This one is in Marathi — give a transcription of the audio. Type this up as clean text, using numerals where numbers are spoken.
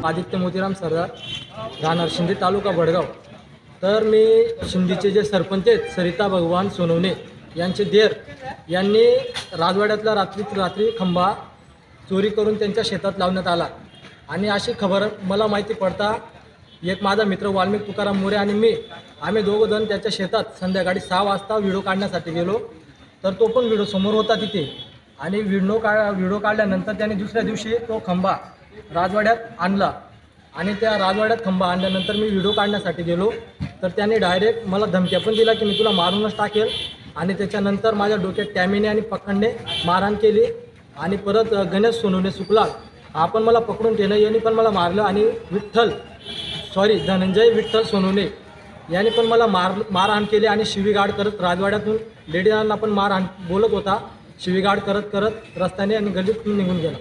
आदित्य मोतीराम सरदार, राहणार शिंदे, तालुका भडगाव. तर मी शिंदीचे जे सरपंच आहेत सरिता भगवान सोनवणे यांचे देर यांनी राजवाड्यातला रात्री खंबा चोरी करून त्यांच्या शेतात लावण्यात आला. आणि अशी खबर मला माहिती पडता एक माझा मित्र वाल्मिक तुकाराम मोरे आणि आम्ही दोघं जण त्याच्या शेतात संध्याकाळी 6 वाजता व्हिडिओ काढण्यासाठी गेलो. तर तो पण व्हिडिओ समोर होता तिथे. आणि व्हिडिओ काढल्यानंतर त्याने दुसऱ्या दिवशी तो खंबा राजवाड्यात आणला. आणि त्या राजवाड्यात खंबा आणल्यानंतर मी व्हिडिओ काढण्यासाठी गेलो. तर त्याने डायरेक्ट मला धमक्या पण दिला की मी तुला मारूनच टाकेल. आणि त्याच्यानंतर माझ्या डोक्यात टॅमीने आणि पखंडने मारहाण केली. आणि परत गणेश सोनवणे सुकलाल आपण मला पकडून केलं, यांनी पण मला मारलं. आणि धनंजय विठ्ठल सोनवणे यांनी पण मला मारहाण केली. आणि शिवीगाळ करत राजवाड्यातून लेडीजांना पण मारहाण बोलत होता. शिवीगाळ करत रस्त्याने आणि गल्लीतून निघून गेला.